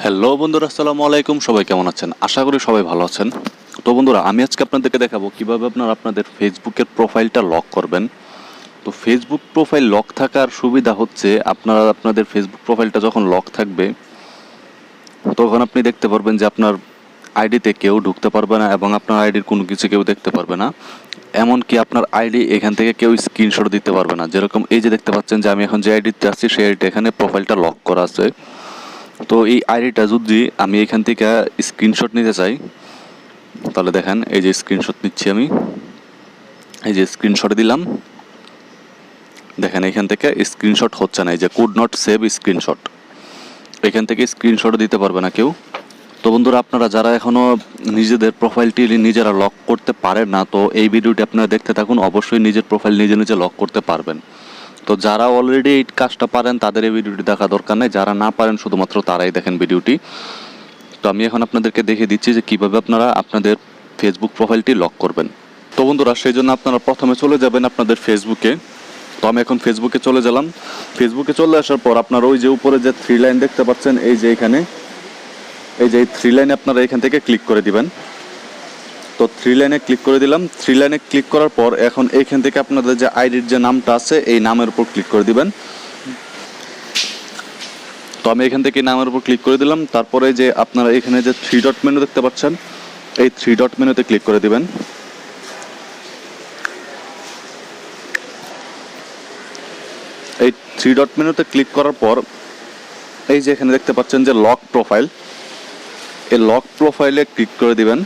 Hello বন্ধুরা, আসসালামু আলাইকুম। সবাই কেমন আছেন? আশা করি সবাই ভালো আছেন। তো বন্ধুরা, আমি আজকে আপনাদেরকে দেখাবো কিভাবে আপনারা আপনাদের ফেসবুকের প্রোফাইলটা লক করবেন। তো ফেসবুক প্রোফাইল লক থাকার সুবিধা হচ্ছে, আপনারা আপনাদের ফেসবুক প্রোফাইলটা যখন লক থাকবে তখন আপনি দেখতে পারবেন যে আপনার আইডিতে কেউ ঢুকতে পারবে না এবং আপনার আইডির কোনো কিছু কেউ দেখতে পারবে না। এমনকি আপনার আইডি এখান থেকে কেউ স্ক্রিনশট দিতে পারবে না। যেরকম এই যে দেখতে পাচ্ছেন যে আমি এখন যে আইডিতে আছি সেই আইডিটা এখানে প্রোফাইলটা লক করা আছে। তো এই আইডিটা যদি আমি এখান থেকে স্ক্রিনশট নিতে চাই তাহলে দেখেন, এই যে স্ক্রিনশট নিচ্ছি আমি, এই যে স্ক্রিনশট দিলাম, দেখেন এখান থেকে স্ক্রিনশট হচ্ছে না। এই যে কুড নট সেভ স্ক্রিনশট, এখান থেকে স্ক্রিনশট দিতে পারবে না কেউ। তো বন্ধুরা, আপনারা যারা এখনও নিজেদের প্রোফাইলটি নিজেরা লক করতে পারেন না, তো এই ভিডিওটি আপনারা দেখতে থাকুন। অবশ্যই নিজের প্রোফাইল নিজে নিজে লক করতে পারবেন। তো যারা অলরেডি এই কাজটা পারেন তাদের এই ভিডিওটি দেখা দরকার নেই, যারা না পারেন শুধুমাত্র তারাই দেখেন ভিডিওটি। তো আমি এখন আপনাদেরকে দেখিয়ে দিচ্ছি যে কীভাবে আপনারা আপনাদের ফেসবুক প্রোফাইলটি লক করবেন। তো বন্ধুরা, সেই জন্য আপনারা প্রথমে চলে যাবেন আপনাদের ফেসবুকে। তো আমি এখন ফেসবুকে চলে গেলাম। ফেসবুকে চলে আসার পর আপনারা ওই যে উপরে যে 3 লাইন দেখতে পাচ্ছেন, এই যে এখানে এই যে 3 লাইনে আপনারা এখান থেকে ক্লিক করে দিবেন। তো 3 লাইনে ক্লিক করে দিলাম। 3 লাইনে ক্লিক করার পর এখন এইখান থেকে আপনাদের যে আইডির যে নামটা আছে এই নামের উপর ক্লিক করে দিবেন। তো আমি এখান থেকে নামের উপর ক্লিক করে দিলাম। তারপরে যে আপনারা এখানে যে 3 ডট মেনু দেখতে পাচ্ছেন, এই 3 ডট মেনুতে ক্লিক করে দিবেন। এই 3 ডট মেনুতে ক্লিক করার পর এই যে এখানে দেখতে পাচ্ছেন যে লক প্রোফাইল, এই লক প্রোফাইলে ক্লিক করে দিবেন।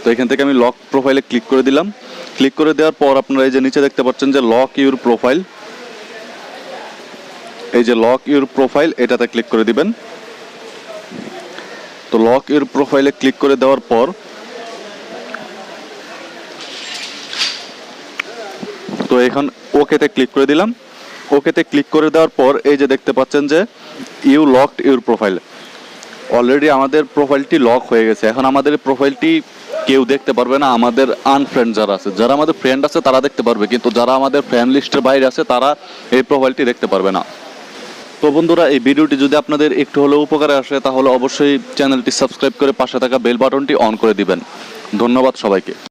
তো এখান থেকে আমি লক প্রোফাইলে ক্লিক করে দিলাম। ক্লিক করে দেওয়ার পর আপনারা এই যে নিচে দেখতে পাচ্ছেন যে লক ইউর প্রোফাইল, এই যে লক ইউর প্রোফাইল এটাতে ক্লিক করে দিবেন। তো লক ইউর প্রোফাইলে ক্লিক করে দেওয়ার পর তো এখন ওকেতে ক্লিক করে দিলাম। ওকেতে ক্লিক করে দেওয়ার পর এই যে দেখতে পাচ্ছেন যে you locked your profile, already আমাদের প্রোফাইলটি লক হয়ে গেছে। এখন আমাদের প্রোফাইলটি কেউ দেখতে পারবে না। আমাদের আনফ্রেন্ড যারা আছে, যারা আমাদের ফ্রেন্ড আছে তারা দেখতে পারবে, কিন্তু যারা আমাদের ফ্রেন্ড লিস্টের বাইরে আছে তারা এই প্রোফাইলটি দেখতে পারবে না। তো বন্ধুরা, এই ভিডিওটি যদি আপনাদের একটু হলেও উপকারে আসে তাহলে অবশ্যই চ্যানেলটি সাবস্ক্রাইব করে পাশে থাকা বেল বাটনটি অন করে দিবেন। ধন্যবাদ সবাইকে।